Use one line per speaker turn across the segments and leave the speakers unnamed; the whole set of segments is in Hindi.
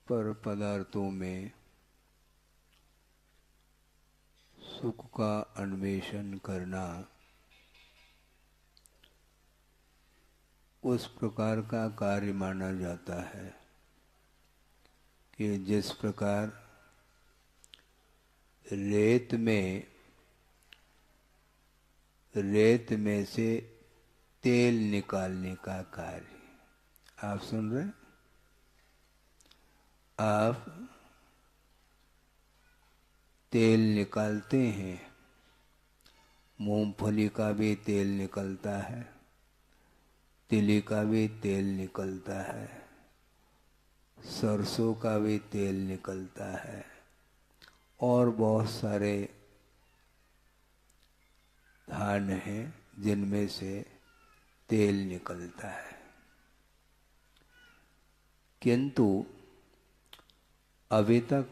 पर पदार्थों में सुख का अन्वेषण करना उस प्रकार का कार्य माना जाता है कि जिस प्रकार रेत में से तेल निकालने का कार्य। आप सुन रहे हैं? आप तेल निकालते हैं, मूंगफली का भी तेल निकलता है, तिली का भी तेल निकलता है, सरसों का भी तेल निकलता है और बहुत सारे धान हैं जिनमें से तेल निकलता है। किंतु अभी तक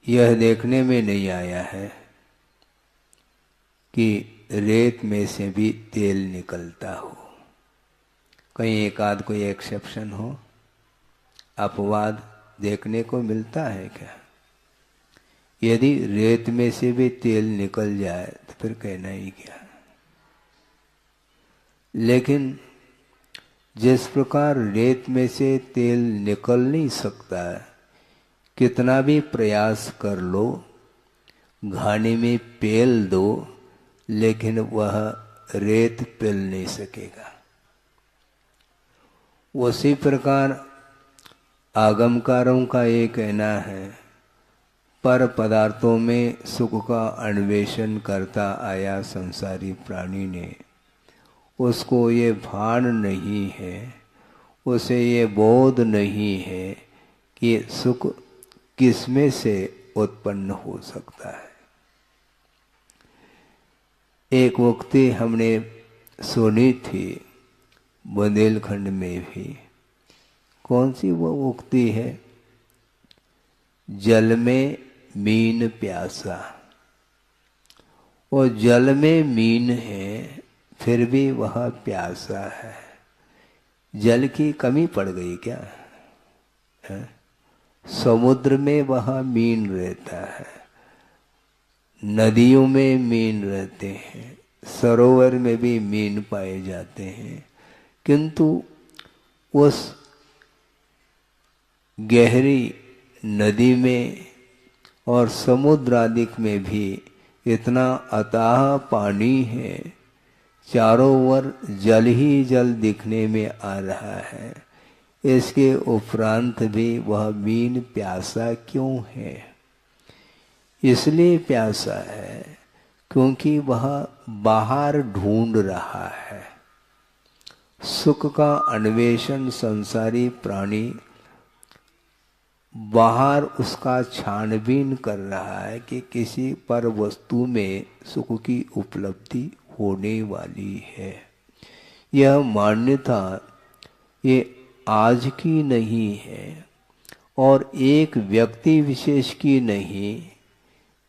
यह देखने में नहीं आया है कि रेत में से भी तेल निकलता हो। कहीं एक आध कोई एक्सेप्शन हो, अपवाद देखने को मिलता है क्या? यदि रेत में से भी तेल निकल जाए तो फिर कहना ही क्या। लेकिन जिस प्रकार रेत में से तेल निकल नहीं सकता है, कितना भी प्रयास कर लो, घानी में पेल दो, लेकिन वह रेत पिल नहीं सकेगा। उसी प्रकार आगमकारों का ये कहना है, पर पदार्थों में सुख का अन्वेषण करता आया संसारी प्राणी ने, उसको ये भान नहीं है, उसे ये बोध नहीं है कि सुख किसमें से उत्पन्न हो सकता है। एक उक्ति हमने सुनी थी बुंदेलखंड में भी। कौन सी वो उक्ति है? जल में मीन प्यासा। वो जल में मीन है फिर भी वह प्यासा है। जल की कमी पड़ गई क्या है? समुद्र में वह मीन रहता है, नदियों में मीन रहते हैं, सरोवर में भी मीन पाए जाते हैं, किंतु उस गहरी नदी में और समुद्र आदि में भी इतना अथाह पानी है, चारों ओर जल ही जल दिखने में आ रहा है। इसके उपरांत भी वह मीन प्यासा क्यों है? इसलिए प्यासा है क्योंकि वह बाहर ढूंढ रहा है। सुख का अन्वेषण संसारी प्राणी बाहर उसका छानबीन कर रहा है कि किसी पर वस्तु में सुख की उपलब्धि होने वाली है। यह मान्यता ये आज की नहीं है और एक व्यक्ति विशेष की नहीं,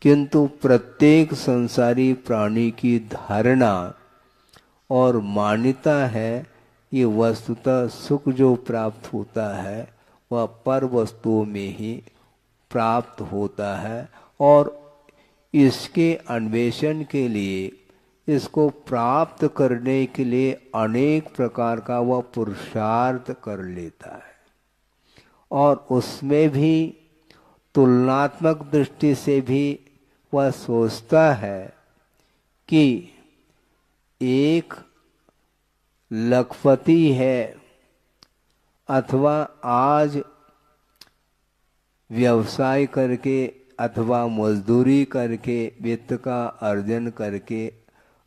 किंतु प्रत्येक संसारी प्राणी की धारणा और मान्यता है कि वस्तुतः सुख जो प्राप्त होता है वह पर वस्तुओं में ही प्राप्त होता है और इसके अन्वेषण के लिए, इसको प्राप्त करने के लिए अनेक प्रकार का वह पुरुषार्थ कर लेता है। और उसमें भी तुलनात्मक दृष्टि से भी वह सोचता है कि एक लखपति है अथवा आज व्यवसाय करके अथवा मजदूरी करके वित्त का अर्जन करके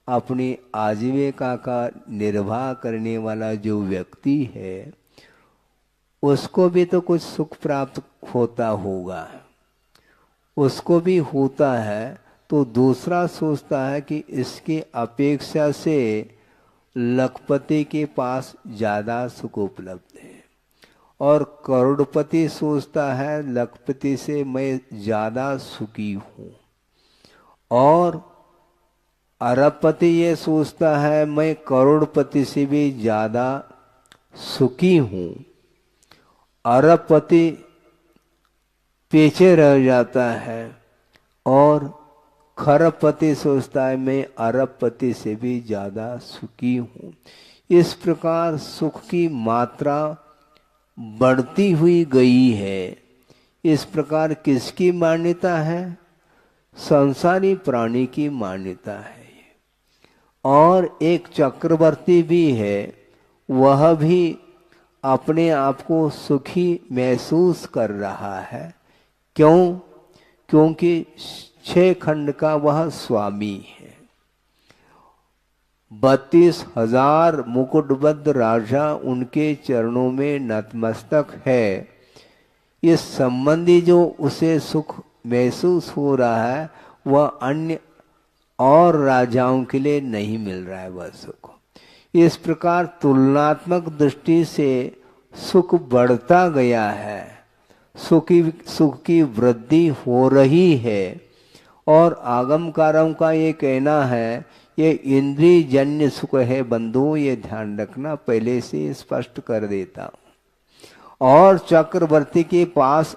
अपनी आजीविका का निर्वाह करने वाला जो व्यक्ति है, उसको भी तो कुछ सुख प्राप्त होता होगा, उसको भी होता है। तो दूसरा सोचता है कि इसकी अपेक्षा से लखपति के पास ज़्यादा सुख उपलब्ध है, और करोड़पति सोचता है लखपति से मैं ज़्यादा सुखी हूँ, और अरबपति ये सोचता है मैं करोड़पति से भी ज़्यादा सुखी हूँ। अरबपति पीछे रह जाता है और खरबपति सोचता है मैं अरबपति से भी ज्यादा सुखी हूँ। इस प्रकार सुख की मात्रा बढ़ती हुई गई है। इस प्रकार किसकी मान्यता है? संसारी प्राणी की मान्यता है। और एक चक्रवर्ती भी है, वह भी अपने आप को सुखी महसूस कर रहा है। क्यों? क्योंकि 6 खंड का वह स्वामी है। 32,000 मुकुटबद्ध राजा उनके चरणों में नतमस्तक है। इस संबंधी जो उसे सुख महसूस हो रहा है वह अन्य और राजाओं के लिए नहीं मिल रहा है वह सुख। इस प्रकार तुलनात्मक दृष्टि से सुख बढ़ता गया है, सुख की वृद्धि हो रही है। और आगमकारों का ये कहना है ये इंद्रिय जन्य सुख है बंधु, ये ध्यान रखना, पहले से स्पष्ट कर देता हूं। और चक्रवर्ती के पास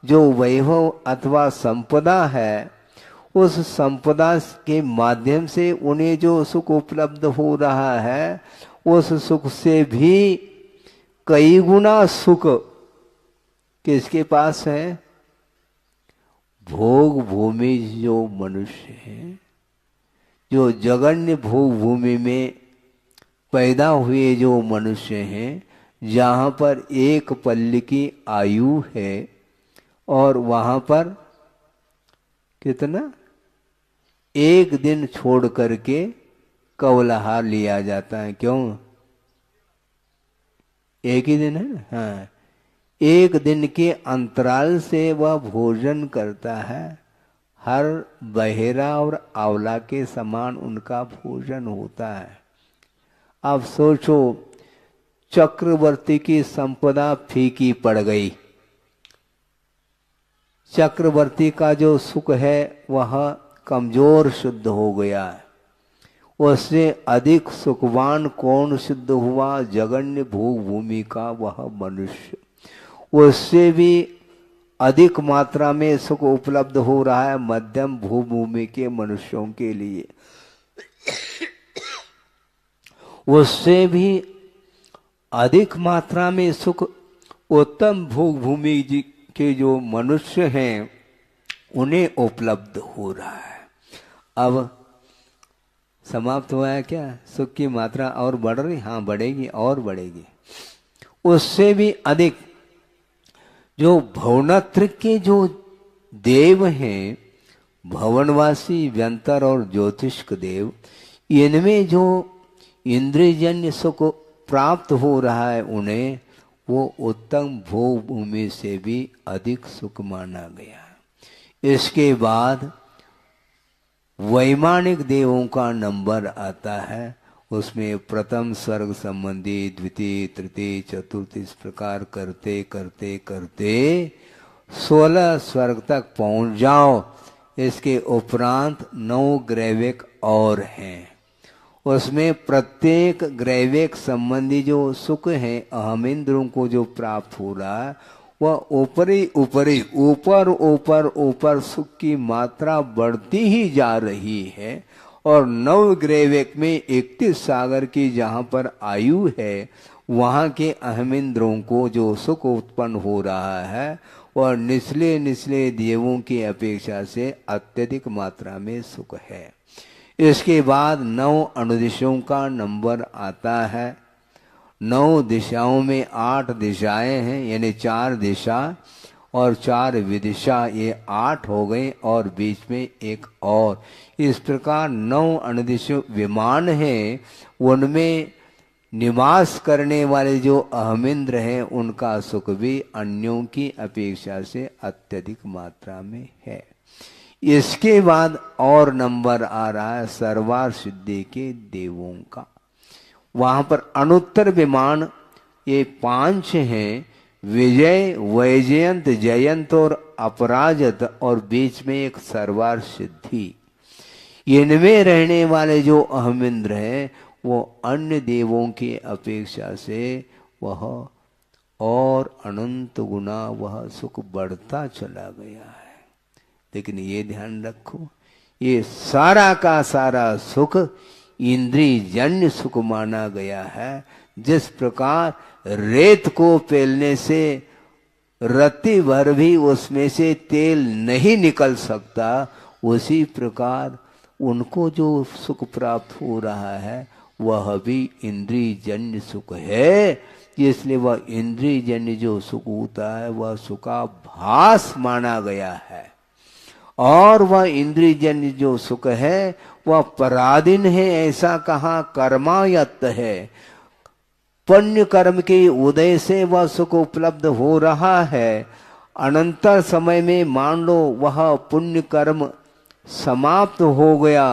जो वैभव अथवा संपदा है, उस संपदा के माध्यम से उन्हें जो सुख उपलब्ध हो रहा है, उस सुख से भी कई गुना सुख किसके पास है? भोग भूमि जो मनुष्य है, जो जगन्य भोग भूमि में पैदा हुए जो मनुष्य हैं, जहाँ पर एक पल्ली की आयु है और वहाँ पर कितना? एक दिन छोड़ करके कवलहार लिया जाता है। क्यों? एक ही दिन है ना। हाँ, एक दिन के अंतराल से वह भोजन करता है। हर बहेरा और आंवला के समान उनका भोजन होता है। अब सोचो, चक्रवर्ती की संपदा फीकी पड़ गई। चक्रवर्ती का जो सुख है वह कमजोर सिद्ध हो गया है। उससे अधिक सुखवान कौन सिद्ध हुआ? जगन्य भोग भूमि का वह मनुष्य। उससे भी अधिक मात्रा में सुख उपलब्ध हो रहा है मध्यम भूभूमि के मनुष्यों के लिए। उससे भी अधिक मात्रा में सुख उत्तम भोग भूमि के जो मनुष्य हैं उन्हें उपलब्ध हो रहा है। अब समाप्त हुआ है क्या? सुख की मात्रा और बढ़ रही? हाँ, बढ़ेगी और बढ़ेगी। उससे भी अधिक जो भवनत्र के जो देव हैं, भवनवासी, व्यंतर और ज्योतिष्क देव, इनमें जो इंद्रियजन्य सुख प्राप्त हो रहा है उन्हें, वो उत्तम भोग भूमि से भी अधिक सुख माना गया है। इसके बाद वैमानिक देवों का नंबर आता है। उसमें प्रथम स्वर्ग संबंधी, द्वितीय, तृतीय, चतुर्थ, इस प्रकार करते करते करते 16 स्वर्ग तक पहुंच जाओ। इसके उपरांत 9 ग्रैविक और हैं। उसमें प्रत्येक ग्रैविक संबंधी जो सुख है अहमिंद्रों को जो प्राप्त हो रहा है, वह ऊपरी ऊपरी ऊपर ऊपर ऊपर सुख की मात्रा बढ़ती ही जा रही है। और 9 ग्रैविक में 31 सागर की जहाँ पर आयु है, वहाँ के अहमिंद्रों को जो सुख उत्पन्न हो रहा है वह निचले निचले देवों की अपेक्षा से अत्यधिक मात्रा में सुख है। इसके बाद 9 अनुदिशों का नंबर आता है। 9 दिशाओं में 8 दिशाएं हैं, यानी 4 दिशा और 4 विदिशा, ये 8 हो गए और बीच में एक और। इस प्रकार 9 अनुदिश विमान हैं, उनमें निवास करने वाले जो अहमिंद्र हैं उनका सुख भी अन्यों की अपेक्षा से अत्यधिक मात्रा में है। इसके बाद और नंबर आ रहा है सर्वार सिद्धि के देवों का। वहां पर अनुत्तर विमान ये 5 हैं, विजय, वैजयंत, जयंत और अपराजत, और बीच में एक सर्वार सिद्धि। इनमें रहने वाले जो अहमिंद्र हैं वो अन्य देवों की अपेक्षा से वह और अनंत गुना वह सुख बढ़ता चला गया है। लेकिन ये ध्यान रखो, ये सारा का सारा सुख इंद्रिय जन्य सुख माना गया है। जिस प्रकार रेत को पेलने से रत्ती भर भी उसमें से तेल नहीं निकल सकता, उसी प्रकार उनको जो सुख प्राप्त हो रहा है वह भी इंद्रिय जन्य सुख है। इसलिए वह इंद्रिय जन्य जो सुख होता है वह सुखाभास माना गया है। और वह इंद्रिय जन्य जो सुख है वह पराधीन है, ऐसा कहा कर्मायत्त है। पुण्य कर्म के उदय से वह सुख उपलब्ध हो रहा है। अनंतर समय में मान लो वह पुण्य कर्म समाप्त हो गया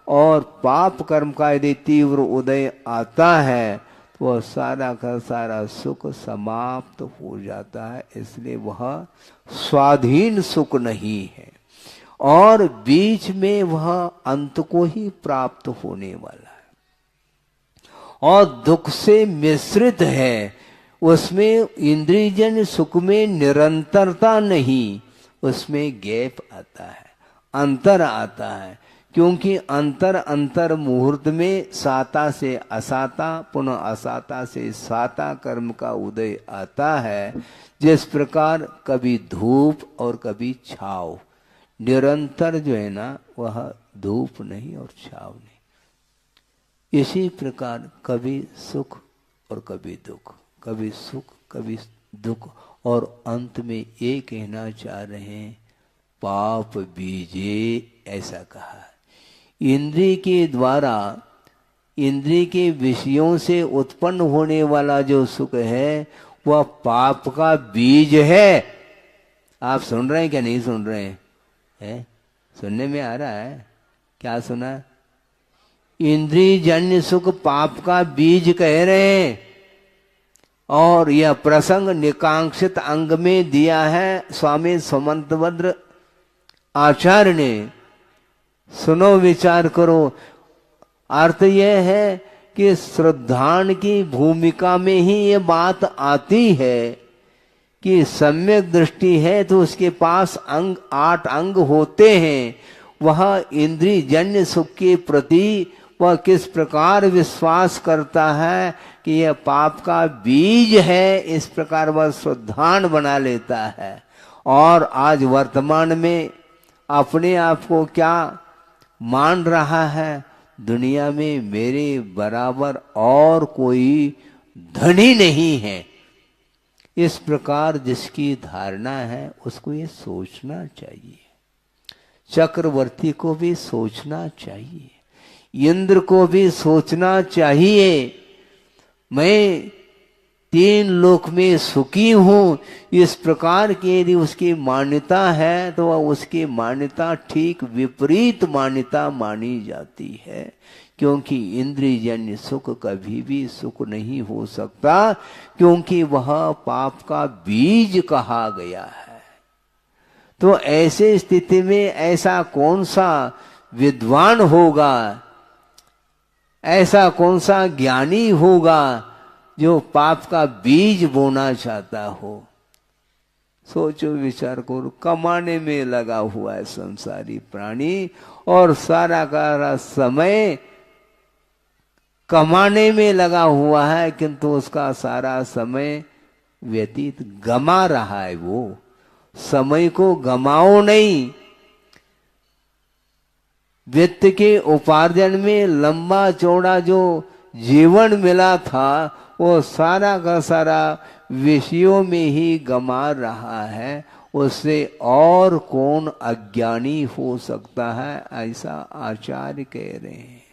और पाप कर्म का यदि तीव्र उदय आता है तो वह सारा का सारा सुख समाप्त हो जाता है। इसलिए वह स्वाधीन सुख नहीं है और बीच में वह अंत को ही प्राप्त होने वाला है और दुख से मिश्रित है। उसमें इंद्रियजन्य सुख में निरंतरता नहीं, उसमें गैप आता है, अंतर आता है। क्योंकि अंतर मुहूर्त में साता से असाता, पुनः असाता से साता कर्म का उदय आता है। जिस प्रकार कभी धूप और कभी छाव, निरंतर जो है ना वह धूप नहीं और छाव नहीं। इसी प्रकार कभी सुख और कभी दुख, कभी सुख कभी दुख, और अंत में ये कहना चाह रहे हैं पाप बीजे, ऐसा कहा। इंद्रिय के द्वारा, इंद्रिय के विषयों से उत्पन्न होने वाला जो सुख है वह पाप का बीज है। आप सुन रहे हैं क्या नहीं सुन रहे हैं? है? सुनने में आ रहा है? क्या सुना? इंद्रिय जन्य सुख पाप का बीज कह रहे हैं। और यह प्रसंग निकांक्षित अंग में दिया है स्वामी सुमंतभद्र आचार्य ने। सुनो, विचार करो। अर्थ यह है कि श्रद्धान की भूमिका में ही ये बात आती है कि सम्यक दृष्टि है तो उसके पास 8 अंग होते हैं। वह इंद्रिय जन्य सुख के प्रति वह किस प्रकार विश्वास करता है कि यह पाप का बीज है, इस प्रकार वह श्रद्धान बना लेता है। और आज वर्तमान में अपने आप को क्या मान रहा है? दुनिया में मेरे बराबर और कोई धनी नहीं है। इस प्रकार जिसकी धारणा है उसको ये सोचना चाहिए। चक्रवर्ती को भी सोचना चाहिए, इंद्र को भी सोचना चाहिए, मैं 3 लोक में सुखी हूं। इस प्रकार की यदि उसकी मान्यता है तो वह उसकी मान्यता ठीक विपरीत मान्यता मानी जाती है। क्योंकि इंद्रियजन्य सुख कभी भी सुख नहीं हो सकता, क्योंकि वह पाप का बीज कहा गया है। तो ऐसे स्थिति में ऐसा कौन सा विद्वान होगा, ऐसा कौन सा ज्ञानी होगा जो पाप का बीज बोना चाहता हो? सोचो, विचार करो। कमाने में लगा हुआ है संसारी प्राणी और सारा का समय कमाने में लगा हुआ है, किंतु उसका सारा समय व्यतीत गमा रहा है। वो समय को गमाओ नहीं। वित्त के उपार्जन में लंबा चौड़ा जो जीवन मिला था वो सारा का सारा विषयों में ही गमा रहा है। उससे और कौन अज्ञानी हो सकता है, ऐसा आचार्य कह रहे हैं।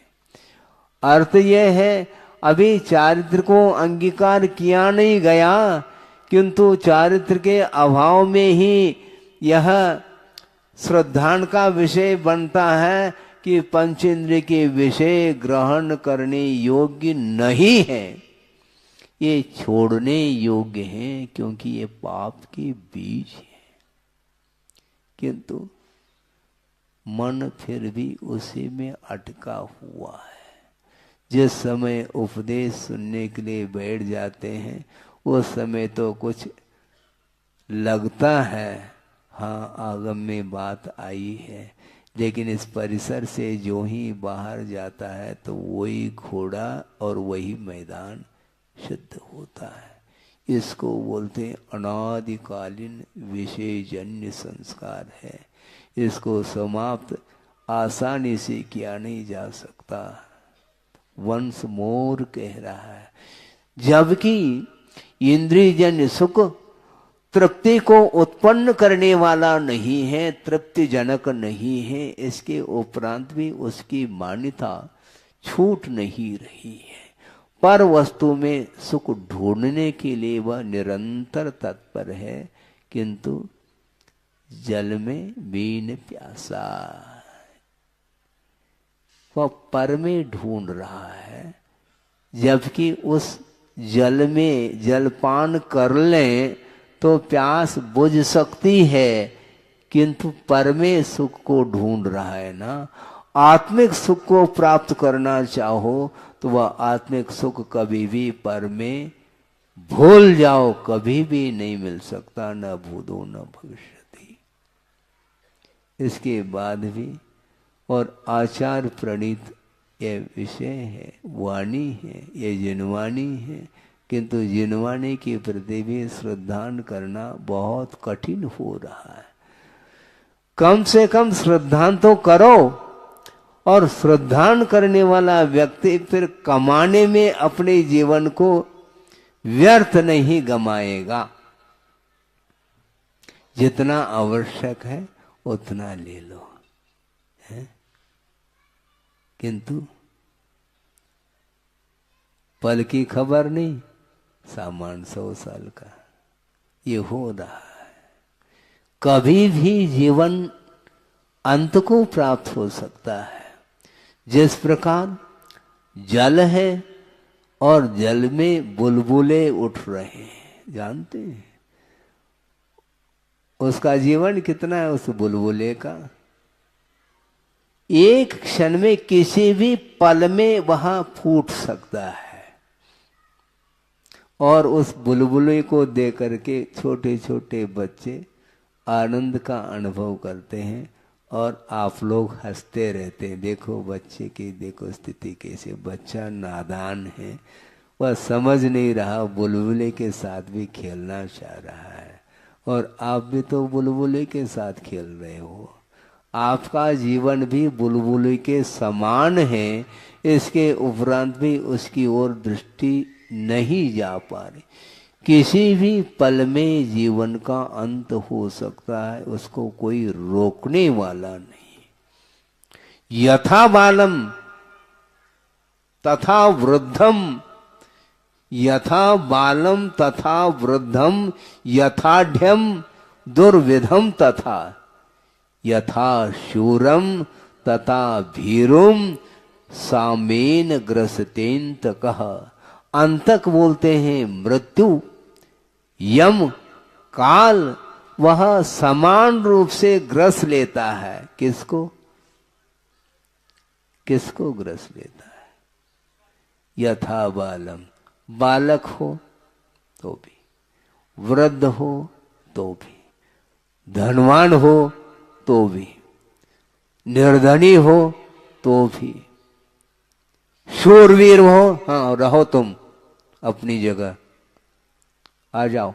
अर्थ यह है, अभी चारित्र को अंगीकार किया नहीं गया, किंतु चारित्र के अभाव में ही यह श्रद्धान का विषय बनता है कि पंचेंद्रिय के विषय ग्रहण करने योग्य नहीं है, ये छोड़ने योग्य हैं, क्योंकि ये पाप के बीज है। किंतु मन फिर भी उसी में अटका हुआ है। जिस समय उपदेश सुनने के लिए बैठ जाते हैं उस समय तो कुछ लगता है, हाँ आगम में बात आई है, लेकिन इस परिसर से जो ही बाहर जाता है तो वही घोड़ा और वही मैदान सिद्ध होता है। इसको बोलते हैं अनादिकालीन विषयजन्य संस्कार है। इसको समाप्त आसानी से किया नहीं जा सकता। वंस मोर कह रहा है, जबकि इंद्रियजन्य सुख तृप्ति को उत्पन्न करने वाला नहीं है, तृप्तिजनक नहीं है, इसके उपरांत भी उसकी मान्यता छूट नहीं रही है। पर वस्तु में सुख ढूंढने के लिए वह निरंतर तत्पर है, किंतु जल में बीन प्यासा, वह पर में ढूंढ रहा है। जबकि उस जल में जलपान कर लें तो प्यास बुझ सकती है, किंतु पर में सुख को ढूंढ रहा है ना। आत्मिक सुख को प्राप्त करना चाहो तो वह आत्मिक सुख कभी भी पर में भूल जाओ, कभी भी नहीं मिल सकता, न भूतो न भविष्यति। इसके बाद भी और आचार प्रणीत ये विषय है, वाणी है, ये जिनवाणी है, किंतु जिनवाणी के प्रति भी श्रद्धान करना बहुत कठिन हो रहा है। कम से कम श्रद्धान तो करो, और श्रद्धान करने वाला व्यक्ति फिर कमाने में अपने जीवन को व्यर्थ नहीं गमाएगा। जितना आवश्यक है उतना ले लो, है? किंतु पल की खबर नहीं, सामान 100 साल का ये हो रहा है। कभी भी जीवन अंत को प्राप्त हो सकता है। जिस प्रकार जल है और जल में बुलबुले उठ रहे हैं, जानते हैं उसका जीवन कितना है उस बुलबुले का। एक क्षण में किसी भी पल में वहां फूट सकता है, और उस बुलबुले को देख करके छोटे छोटे बच्चे आनंद का अनुभव करते हैं, और आप लोग हंसते रहते हैं। देखो बच्चे की देखो स्थिति कैसे, बच्चा नादान है, वह समझ नहीं रहा, बुलबुले के साथ भी खेलना चाह रहा है, और आप भी तो बुलबुले के साथ खेल रहे हो। आपका जीवन भी बुलबुले के समान है, इसके उपरांत भी उसकी ओर दृष्टि नहीं जा पा रही। किसी भी पल में जीवन का अंत हो सकता है, उसको कोई रोकने वाला नहीं। यथा बालम तथा वृद्धम, यथा बालम तथा वृद्धम, यथाढ़ दुर्विधम तथा, यथा शूरम तथा भीरुम सामेन ग्रसतेन्त कह। अंतक बोलते हैं मृत्यु, यम, काल, वह समान रूप से ग्रस लेता है। किसको? किसको ग्रस लेता है? यथा बालम, बालक हो तो भी, वृद्ध हो तो भी, धनवान हो तो भी, निर्धनी हो तो भी, शूरवीर हो, हाँ रहो तुम अपनी जगह, आ जाओ,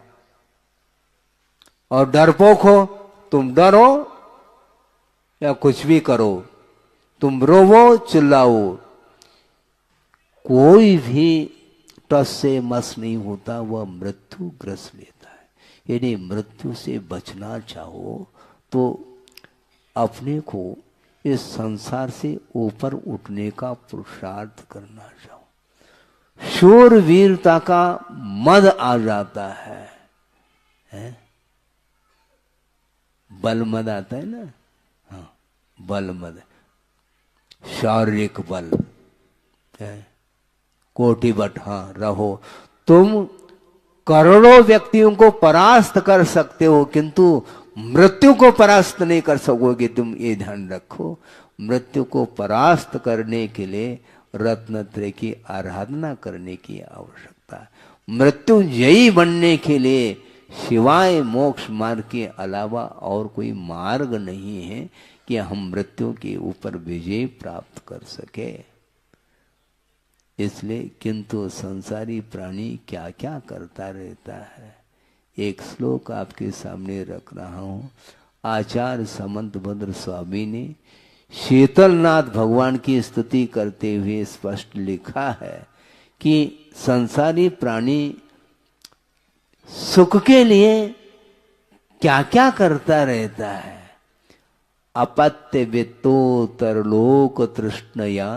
और डरपोक हो तुम, डरो या कुछ भी करो, तुम रोवो चिल्लाओ, कोई भी टस से मस नहीं होता, वह मृत्यु ग्रस लेता है। यदि मृत्यु से बचना चाहो तो अपने को इस संसार से ऊपर उठने का पुरुषार्थ करना चाहो। शूरवीरता का मद आ जाता है, हैं? बल मद आता है ना, हाँ बल मद, शारीरिक बल है, कोटि बट, हाँ रहो। तुम करोड़ों व्यक्तियों को परास्त कर सकते हो, किंतु मृत्यु को परास्त नहीं कर सकोगे। तुम ये ध्यान रखो, मृत्यु को परास्त करने के लिए रत्नत्रय की आराधना करने की आवश्यकता सकता। मृत्युंजयी बनने के लिए सिवाय मोक्ष मार्ग के अलावा और कोई मार्ग नहीं है कि हम मृत्यु के ऊपर विजय प्राप्त कर सके। इसलिए किंतु संसारी प्राणी क्या क्या करता रहता है। एक श्लोक आपके सामने रख रहा हूं। आचार्य समंतभद्र स्वामी ने शीतलनाथ भगवान की स्तुति करते हुए स्पष्ट लिखा है कि संसारी प्राणी सुख के लिए क्या क्या करता रहता है। अपत्य वित्तोत्तरलोक तृष्णया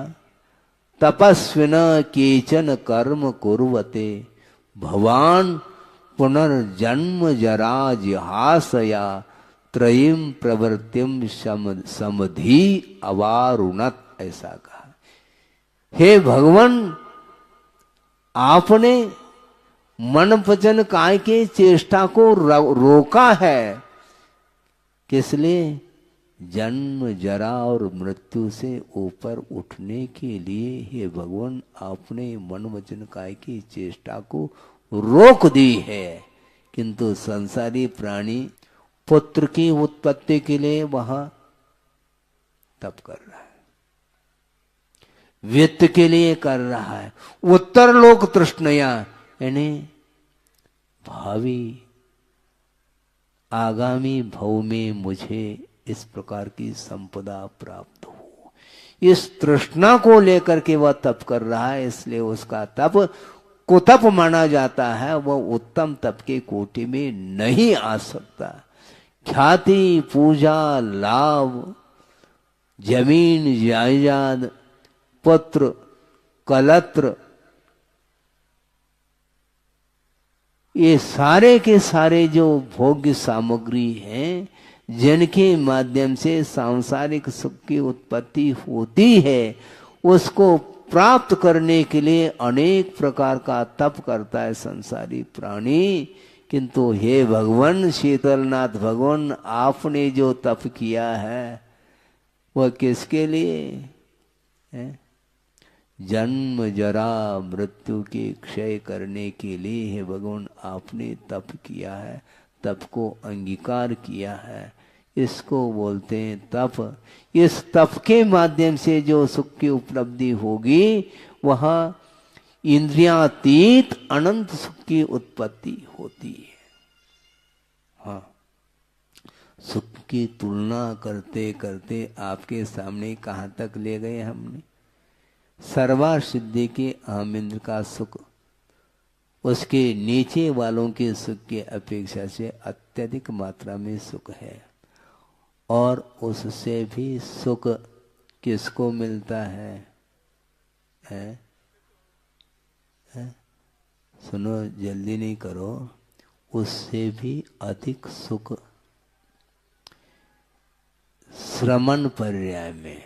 तपस्विन केचन कर्म कुर्वते भवान पुनर्जन्म जरा जिहासया त्रयीम प्रवृत्तिम समधि अवारुणत। ऐसा कहा। हे भगवान, आपने मन वचन काय के चेष्टा को रोका है। किस लिए? जन्म जरा और मृत्यु से ऊपर उठने के लिए हे भगवान, आपने मन वचन काय की चेष्टा को रोक दी है। किंतु संसारी प्राणी पुत्र की उत्पत्ति के लिए वहां तप कर रहा है, वित्त के लिए कर रहा है, उत्तर लोक तृष्णया यानी भावी आगामी भव में मुझे इस प्रकार की संपदा प्राप्त हो, इस तृष्णा को लेकर के वह तप कर रहा है। इसलिए उसका तप कुतप माना जाता है, वह उत्तम तप के कोटि में नहीं आ सकता। ख्याति, पूजा, लाभ, जमीन जायदाद, पुत्र, कलत्र, ये सारे के सारे जो भोग्य सामग्री हैं, जिनके माध्यम से सांसारिक सुख की उत्पत्ति होती है, उसको प्राप्त करने के लिए अनेक प्रकार का तप करता है संसारी प्राणी। किंतु हे भगवान शीतलनाथ भगवान, आपने जो तप किया है वह किसके लिए है? जन्म जरा मृत्यु के क्षय करने के लिए हे भगवान आपने तप किया है, तप को अंगीकार किया है। इसको बोलते हैं तप। इस तप के माध्यम से जो सुख की उपलब्धि होगी, वह इंद्रियातीत अनंत सुख की उत्पत्ति होती है। हाँ, सुख की तुलना करते करते आपके सामने कहाँ तक ले गए हमने? सर्वा सिद्धि के अहम इंद्र का सुख उसके नीचे वालों के सुख की अपेक्षा से अत्यधिक मात्रा में सुख है। और उससे भी सुख किसको मिलता है? सुनो, जल्दी नहीं करो। उससे भी अधिक सुख श्रमण पर्याय में,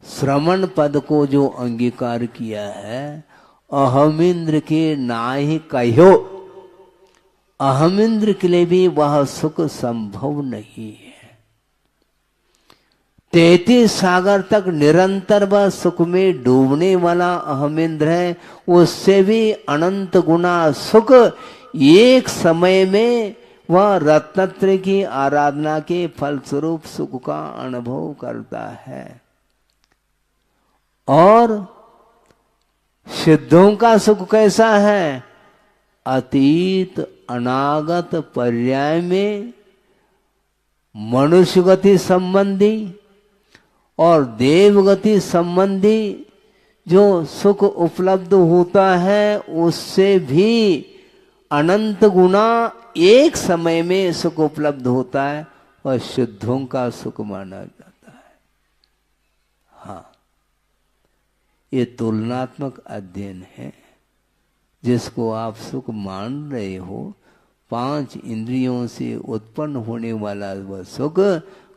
श्रमण पद को जो अंगीकार किया है, अहमिंद्र के नाहि कहो, अहमिंद्र के लिए भी वह सुख संभव नहीं है। 33 सागर तक निरंतर वह सुख में डूबने वाला अहमिंद्र है, उससे भी अनंत गुना सुख एक समय में वह रत्नत्र की आराधना के फलस्वरूप सुख का अनुभव करता है। और सिद्धों का सुख कैसा है? अतीत अनागत पर्याय में मनुष्य गति संबंधी और देवगति संबंधी जो सुख उपलब्ध होता है, उससे भी अनंत गुना एक समय में सुख उपलब्ध होता है और सिद्धों का सुख माना जाता है। हाँ, ये तुलनात्मक अध्ययन है जिसको आप सुख मान रहे हो। 5 इंद्रियों से उत्पन्न होने वाला वह सुख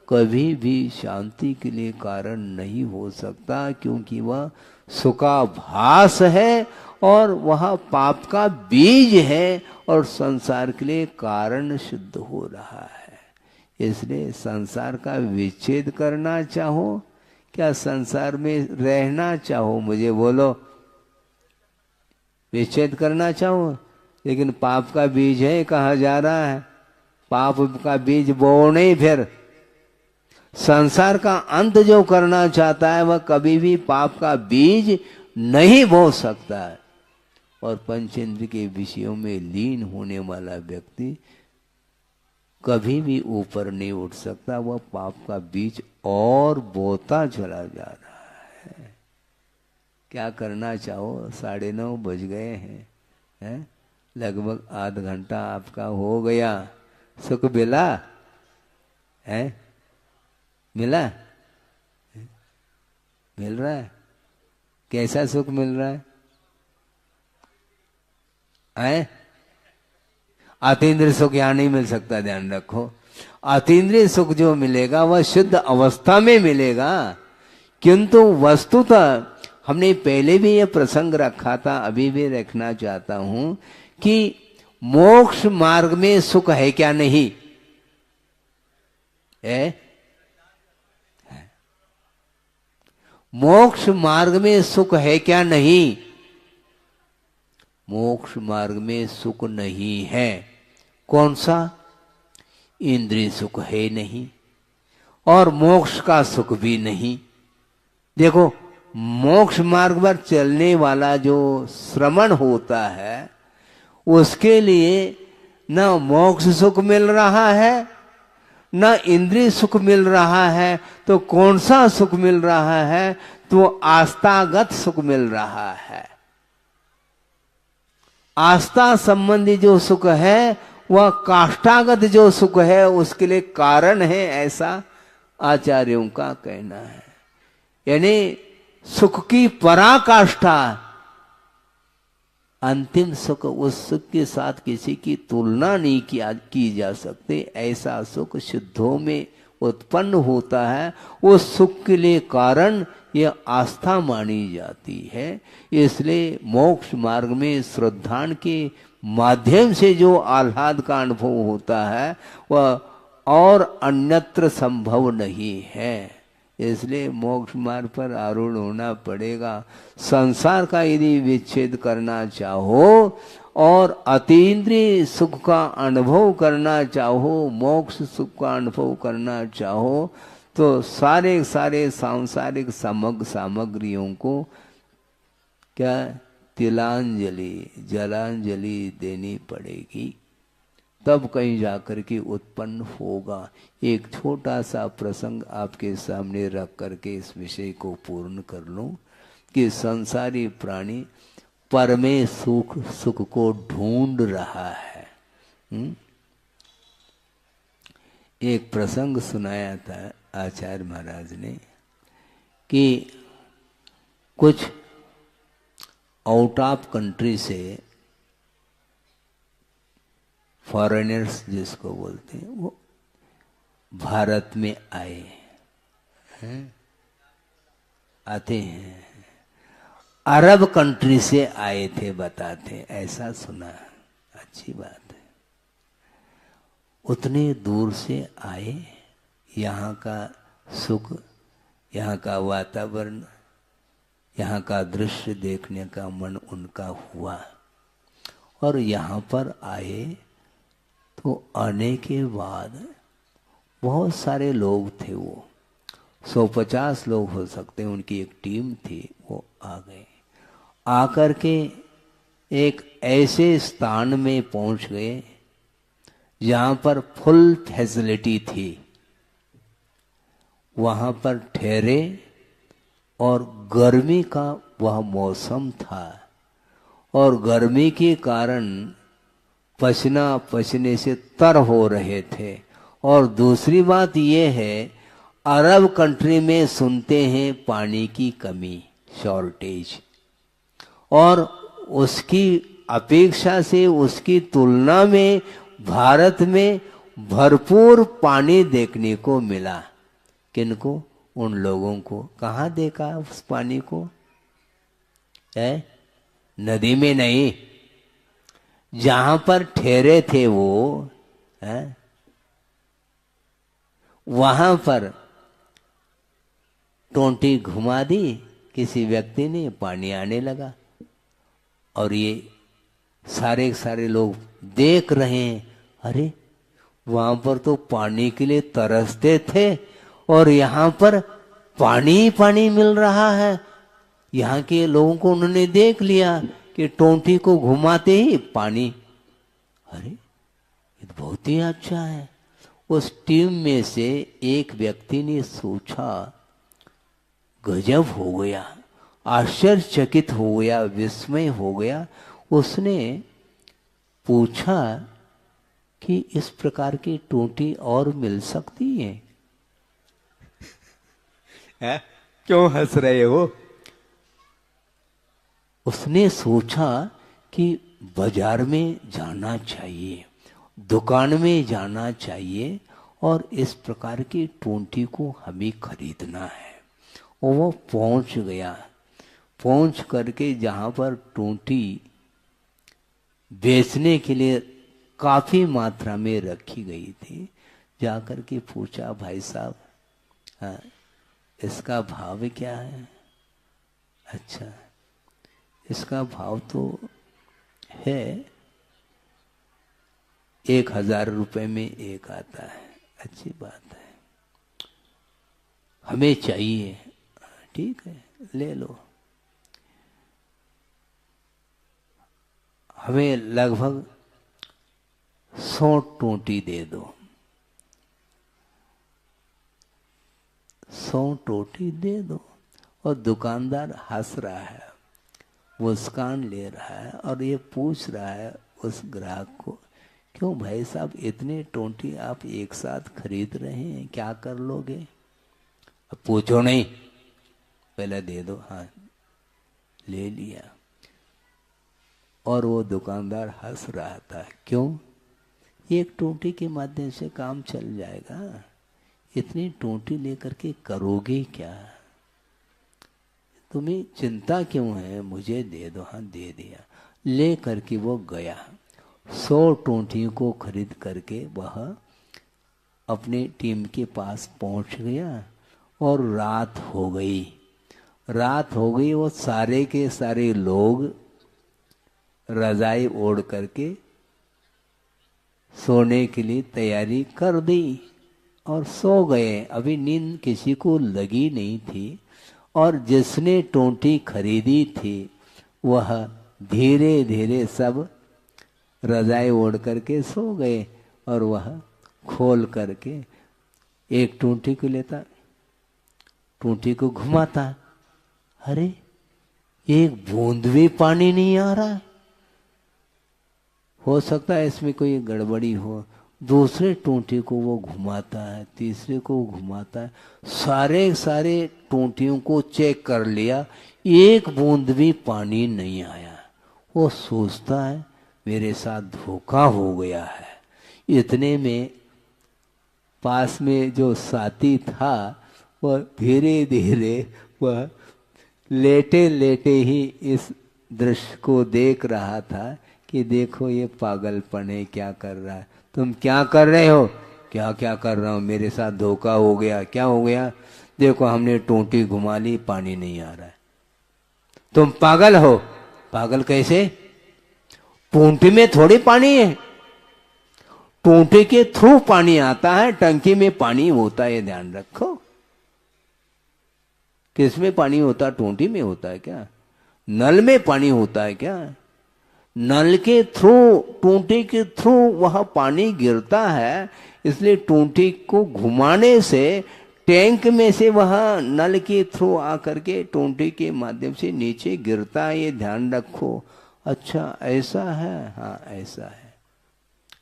कभी भी शांति के लिए कारण नहीं हो सकता, क्योंकि वह सुखाभास है और वह पाप का बीज है और संसार के लिए कारण सिद्ध हो रहा है। इसलिए संसार का विच्छेद करना चाहो क्या संसार में रहना चाहो? मुझे बोलो। विच्छेद करना चाहो, लेकिन पाप का बीज है कहा जा रहा है, पाप का बीज बो नहीं। फिर संसार का अंत जो करना चाहता है वह कभी भी पाप का बीज नहीं बो सकता है। और पंचेंद्र के विषयों में लीन होने वाला व्यक्ति कभी भी ऊपर नहीं उठ सकता, वह पाप का बीज और बोता चला जा रहा है। क्या करना चाहो, 9:30 बज गए हैं, लगभग आध घंटा आपका हो गया। सुख मिला है, मिला, मिल रहा है? कैसा सुख मिल रहा है? अतीन्द्रिय सुख यहां नहीं मिल सकता, ध्यान रखो। अतीन्द्रिय सुख जो मिलेगा वह शुद्ध अवस्था में मिलेगा, किंतु वस्तुतः हमने पहले भी यह प्रसंग रखा था, अभी भी रखना चाहता हूं कि मोक्ष मार्ग में सुख है क्या? नहीं है? मोक्ष मार्ग में सुख है क्या? नहीं। मोक्ष मार्ग में सुख नहीं है। कौन सा? इंद्रिय सुख है नहीं, और मोक्ष का सुख भी नहीं। देखो, मोक्ष मार्ग पर चलने वाला जो श्रमण होता है उसके लिए न मोक्ष सुख मिल रहा है न इंद्रिय सुख मिल रहा है, तो कौन सा सुख मिल रहा है? तो आस्थागत सुख मिल रहा है। आस्था संबंधी जो सुख है वह काष्ठागत जो सुख है उसके लिए कारण है, ऐसा आचार्यों का कहना है। यानी सुख की पराकाष्ठा, अंतिम सुख, उस सुख के साथ किसी की तुलना नहीं की जा सकती। ऐसा सुख शुद्धों में उत्पन्न होता है। उस सुख के लिए कारण यह आस्था मानी जाती है। इसलिए मोक्ष मार्ग में श्रद्धान के माध्यम से जो आह्लाद का अनुभव होता है वह और अन्यत्र संभव नहीं है। इसलिए मोक्ष मार्ग पर आरूढ़ होना पड़ेगा। संसार का यदि विच्छेद करना चाहो और अतीन्द्रिय सुख का अनुभव करना चाहो, मोक्ष सुख का अनुभव करना चाहो, तो सारे सांसारिक सामग्रियों को क्या तिलांजलि, जलांजलि देनी पड़ेगी, तब कहीं जाकर के उत्पन्न होगा। एक छोटा सा प्रसंग आपके सामने रख करके इस विषय को पूर्ण कर लूं कि संसारी प्राणी परमे सुख को ढूंढ रहा है। एक प्रसंग सुनाया था आचार्य महाराज ने कि कुछ आउट ऑफ कंट्री से फॉरेनर्स जिसको बोलते हैं वो भारत में आए हैं, आते हैं, अरब कंट्री से आए थे बताते, ऐसा सुना। अच्छी बात है। उतने दूर से आए, यहाँ का सुख, यहाँ का वातावरण, यहाँ का दृश्य देखने का मन उनका हुआ, और यहाँ पर आए तो आने के बाद बहुत सारे लोग थे, वो 150 लोग हो सकते हैं, उनकी एक टीम थी। वो आ गए, आकर के एक ऐसे स्थान में पहुंच गए जहाँ पर फुल फैसिलिटी थी। वहाँ पर ठहरे और गर्मी का वह मौसम था, और गर्मी के कारण पसीने से तर हो रहे थे। और दूसरी बात यह है, अरब कंट्री में सुनते हैं पानी की कमी, शॉर्टेज, और उसकी अपेक्षा से, उसकी तुलना में भारत में भरपूर पानी देखने को मिला। किनको? उन लोगों को। कहाँ देखा उस पानी को? है नदी में नहीं, जहां पर ठहरे थे वो है, वहां पर टोंटी घुमा दी किसी व्यक्ति ने, पानी आने लगा। और ये सारे के सारे लोग देख रहे हैं, अरे वहां पर तो पानी के लिए तरसते थे और यहाँ पर पानी ही पानी मिल रहा है। यहाँ के लोगों को उन्होंने देख लिया कि टोंटी को घुमाते ही पानी, अरे ये तो बहुत ही अच्छा है। उस टीम में से एक व्यक्ति ने सोचा, गजब हो गया, आश्चर्यचकित हो गया, विस्मय हो गया। उसने पूछा कि इस प्रकार की टोंटी और मिल सकती है? क्यों हंस रहे हो? उसने सोचा कि बाजार में जाना चाहिए, दुकान में जाना चाहिए और इस प्रकार की टोंटी को हमें खरीदना है। और वो पहुंच गया। पहुंच करके जहां पर टोंटी बेचने के लिए काफी मात्रा में रखी गई थी, जाकर के पूछा, भाई साहब, हाँ, इसका भाव क्या है? अच्छा, इसका भाव तो है 1000 रुपए में एक आता है। अच्छी बात है, हमें चाहिए। ठीक है, ले लो। हमें लगभग 100 टोंटी दे दो। 100 टोंटी दे दो। और दुकानदार हंस रहा है, मुस्कान ले रहा है और ये पूछ रहा है उस ग्राहक को, क्यों भाई साहब, इतने टोंटी आप एक साथ खरीद रहे हैं, क्या कर लोगे? अब पूछो नहीं, पहले दे दो। हाँ, ले लिया। और वो दुकानदार हंस रहा था, क्यों? एक टोंटी के माध्यम से काम चल जाएगा, इतनी टोंटी लेकर के करोगे क्या? तुम्हें चिंता क्यों है? मुझे दे दो। हाँ, दे दिया। ले करके वो गया। 100 टोंटियों को खरीद करके वह अपने टीम के पास पहुंच गया और रात हो गई। रात हो गई, वो सारे के सारे लोग रजाई ओढ़ करके सोने के लिए तैयारी कर दी और सो गए। अभी नींद किसी को लगी नहीं थी। और जिसने टोंटी खरीदी थी वह धीरे धीरे सब रजाई ओढ़ करके सो गए और वह खोल करके एक टोंटी को लेता, टोंटी को घुमाता, अरे एक बूंद भी पानी नहीं आ रहा है। हो सकता है इसमें कोई गड़बड़ी हो। दूसरे टोंटी को वो घुमाता है, तीसरे को घुमाता है, सारे सारे टोंटियों को चेक कर लिया, एक बूंद भी पानी नहीं आया। वो सोचता है मेरे साथ धोखा हो गया है। इतने में पास में जो साथी था वह धीरे धीरे वह लेटे लेटे ही इस दृश्य को देख रहा था कि देखो ये पागलपन है, क्या कर रहा है? तुम क्या कर रहे हो? क्या क्या कर रहा हूँ, मेरे साथ धोखा हो गया। क्या हो गया? देखो हमने टोंटी घुमा ली, पानी नहीं आ रहा है। तुम पागल हो। पागल कैसे? टोंटी में थोड़ी पानी है, टोंटी के थ्रू पानी आता है, टंकी में पानी होता है, ध्यान रखो। किसमें पानी होता है? टोंटी में होता है क्या? नल में पानी होता है क्या? नल के थ्रू, टोंटी के थ्रू वह पानी गिरता है, इसलिए टोंटी को घुमाने से टैंक में से वह नल के थ्रू आकर के टोंटी के माध्यम से नीचे गिरता है, ये ध्यान रखो। अच्छा ऐसा है? हाँ ऐसा है।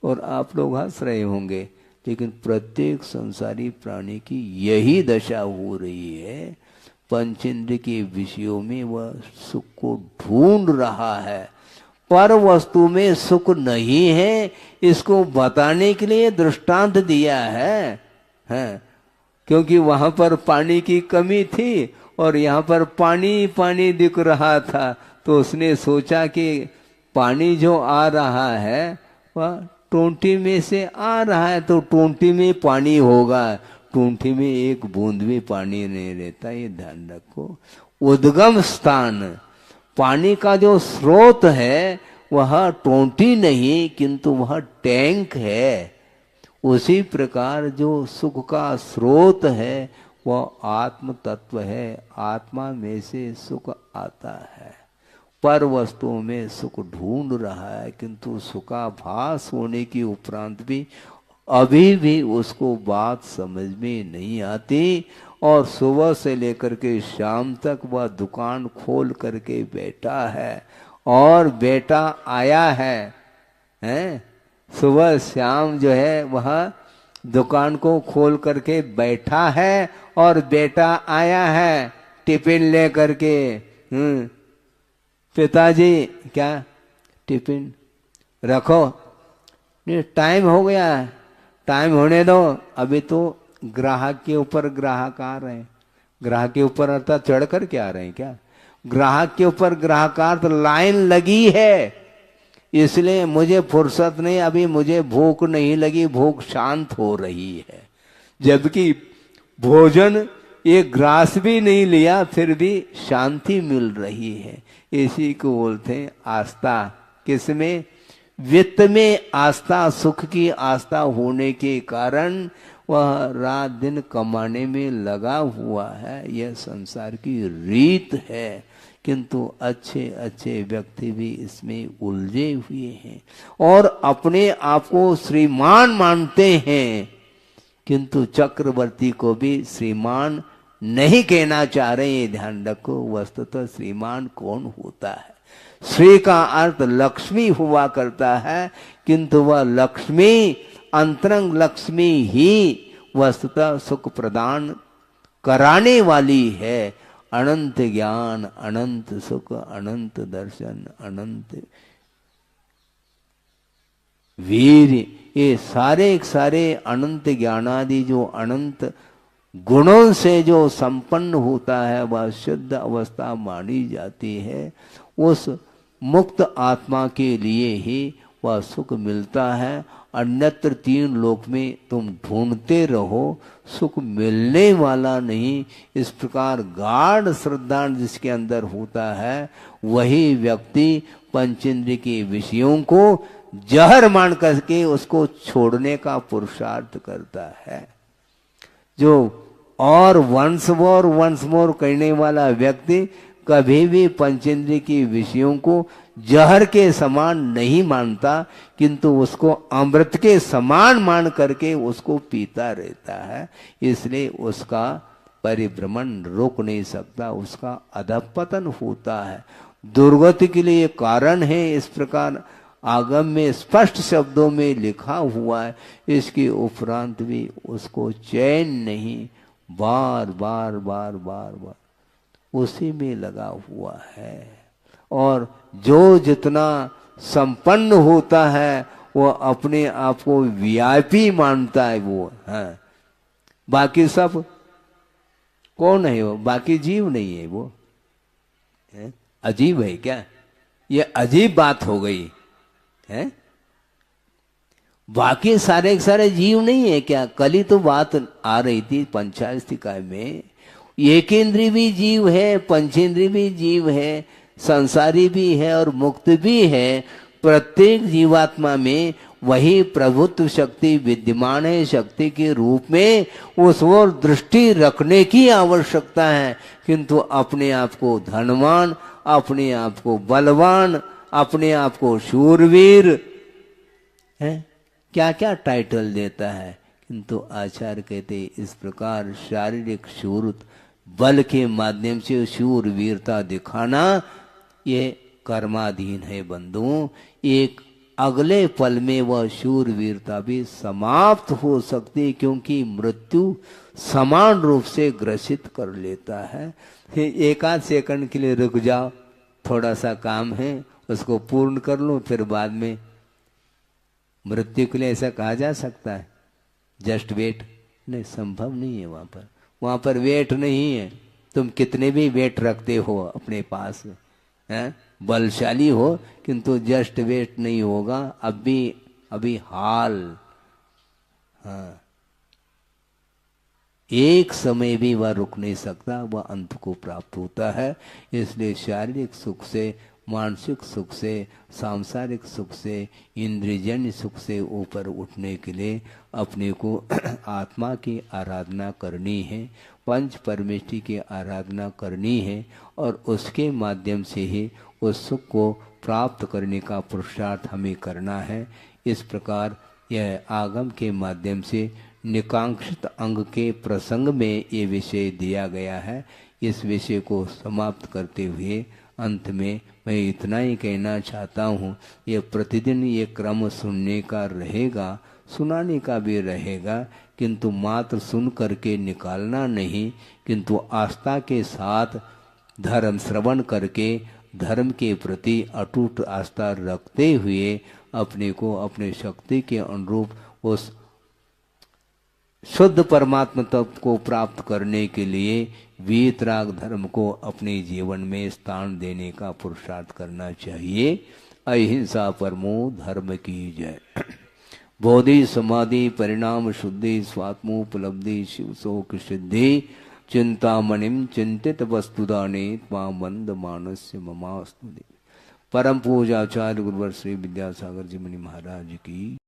और आप लोग हंस रहे होंगे, लेकिन प्रत्येक संसारी प्राणी की यही दशा हो रही है। पंचेंद्र के विषयों में वह सुख को ढूंढ रहा है, पर वस्तु में सुख नहीं है। इसको बताने के लिए दृष्टांत दिया है, क्योंकि वहां पर पानी की कमी थी और यहाँ पर पानी पानी दिख रहा था, तो उसने सोचा कि पानी जो आ रहा है वह टोंटी में से आ रहा है, तो टोंटी में पानी होगा। टोंटी में एक बूंद भी पानी नहीं रहता, ये ध्यान रखो। उद्गम स्थान पानी का जो स्रोत है वह टोंटी नहीं किंतु वह टैंक है, उसी प्रकार जो सुख का स्रोत है वह आत्म तत्व है। आत्मा में से सुख आता है, पर वस्तुओं में सुख ढूंढ रहा है, किंतु सुखाभास होने की उपरांत भी अभी भी उसको बात समझ में नहीं आती। और सुबह से लेकर के शाम तक वह दुकान खोल करके बैठा है, और बेटा आया है, हैं? सुबह शाम जो है वह दुकान को खोल करके बैठा है, और बेटा आया है टिफिन ले करके। पिताजी क्या टिफिन रखो, नहीं टाइम हो गया है, टाइम होने दो, अभी तो ग्राहक के ऊपर ग्राहक आ रहे हैं। ग्राहक के ऊपर अर्थात चढ़ कर के आ रहे हैं क्या? ग्राहक के ऊपर ग्राहकार्थ लाइन लगी है, इसलिए मुझे फुर्सत नहीं, अभी मुझे भूख नहीं लगी, भूख शांत हो रही है। जबकि भोजन एक ग्रास भी नहीं लिया फिर भी शांति मिल रही है। इसी को बोलते हैं आस्था। किसमें? वित्त में आस्था, सुख की आस्था होने के कारण वह रात दिन कमाने में लगा हुआ है। यह संसार की रीत है, किंतु अच्छे अच्छे व्यक्ति भी इसमें उलझे हुए हैं और अपने आप को श्रीमान मानते हैं, किंतु चक्रवर्ती को भी श्रीमान नहीं कहना चाह रहे हैं। ध्यान रखो, वस्तुतः श्रीमान कौन होता है? श्री का अर्थ लक्ष्मी हुआ करता है, किंतु वह लक्ष्मी अंतरंग लक्ष्मी ही वस्तुतः सुख प्रदान कराने वाली है। अनंत ज्ञान, अनंत सुख, अनंत दर्शन, अनंत वीर, ये सारे अनंत ज्ञानादि जो अनंत गुणों से जो संपन्न होता है वह शुद्ध अवस्था मानी जाती है। उस मुक्त आत्मा के लिए ही वह सुख मिलता है। अन्यत्र तीन लोक में तुम ढूंढते रहो, सुख मिलने वाला नहीं। इस प्रकार गाढ़ श्रद्धा जिसके अंदर होता है वही व्यक्ति पंचेंद्रिय के विषयों को जहर मान करके उसको छोड़ने का पुरुषार्थ करता है। जो और वंस मोर कहने वाला व्यक्ति कभी भी पंचेंद्रिय के विषयों को जहर के समान नहीं मानता, किंतु उसको अमृत के समान मान करके उसको पीता रहता है। इसलिए उसका परिभ्रमण रोक नहीं सकता, उसका अधपतन होता है। दुर्गति के लिए कारण है। इस प्रकार आगम में स्पष्ट शब्दों में लिखा हुआ है। इसके उपरांत भी उसको चैन नहीं, बार बार बार बार बार उसी में लगा हुआ है। और जो जितना संपन्न होता है वो अपने आप को वीआईपी मानता है वो है। बाकी सब कौन है? वो बाकी जीव नहीं है, वो है? अजीब है क्या? ये अजीब बात हो गई है। बाकी सारे के सारे जीव नहीं है क्या? कल ही तो बात आ रही थी पंचायत में, एक इंद्रिय भी जीव है, पंचेंद्रिय भी जीव है, संसारी भी है और मुक्त भी है। प्रत्येक जीवात्मा में वही प्रभुत्व शक्ति विद्यमान है। शक्ति के रूप में उस ओर दृष्टि रखने की आवश्यकता है, किंतु अपने आप को धनवान, अपने आप को बलवान, अपने आप को शूरवीर है, क्या क्या टाइटल देता है। किंतु आचार्य कहते इस प्रकार शारीरिक शूरत बल के माध्यम से शूरवीरता दिखाना ये कर्माधीन है बंधुओं। एक अगले पल में वह शूरवीरता भी समाप्त हो सकती है, क्योंकि मृत्यु समान रूप से ग्रसित कर लेता है। एक आध सेकंड के लिए रुक जाओ, थोड़ा सा काम है उसको पूर्ण कर लो, फिर बाद में मृत्यु के लिए ऐसा कहा जा सकता है जस्ट वेट? नहीं, संभव नहीं है। वहां पर वेट नहीं है। तुम कितने भी वेट रखते हो अपने पास, हैं, बलशाली हो, किंतु जस्ट वेट नहीं होगा। अभी हाल, हाँ, एक समय भी वह रुक नहीं सकता, वह अंत को प्राप्त होता है। इसलिए शारीरिक सुख से, मानसिक सुख से, सांसारिक सुख से, इंद्रियजन्य सुख से ऊपर उठने के लिए अपने को आत्मा की आराधना करनी है, पंच परमेष्टि की आराधना करनी है, और उसके माध्यम से ही उस सुख को प्राप्त करने का पुरुषार्थ हमें करना है। इस प्रकार यह आगम के माध्यम से निकांक्षित अंग के प्रसंग में ये विषय दिया गया है। इस विषय को समाप्त करते हुए अंत में मैं इतना ही कहना चाहता हूँ, ये प्रतिदिन ये क्रम सुनने का रहेगा, सुनाने का भी रहेगा, किंतु मात्र सुन करके निकालना नहीं, किंतु आस्था के साथ धर्म श्रवण करके धर्म के प्रति अटूट आस्था रखते हुए अपने को अपने शक्ति के अनुरूप उस शुद्ध परमात्मा तत्व को प्राप्त करने के लिए वीतराग धर्म को अपने जीवन में स्थान देने का पुरुषार्थ करना चाहिए। अहिंसा परमो धर्म की जय। बोधि समाधि परिणाम शुद्धि स्वात्मोपलब्धि शिव शोक सिद्धि चिंतामणिम चिंतित वस्तुदाने त्वा मंद मानस्य ममास्तु। परम पूज्य आचार्य गुरुवर श्री विद्यासागर जी मुनि महाराज की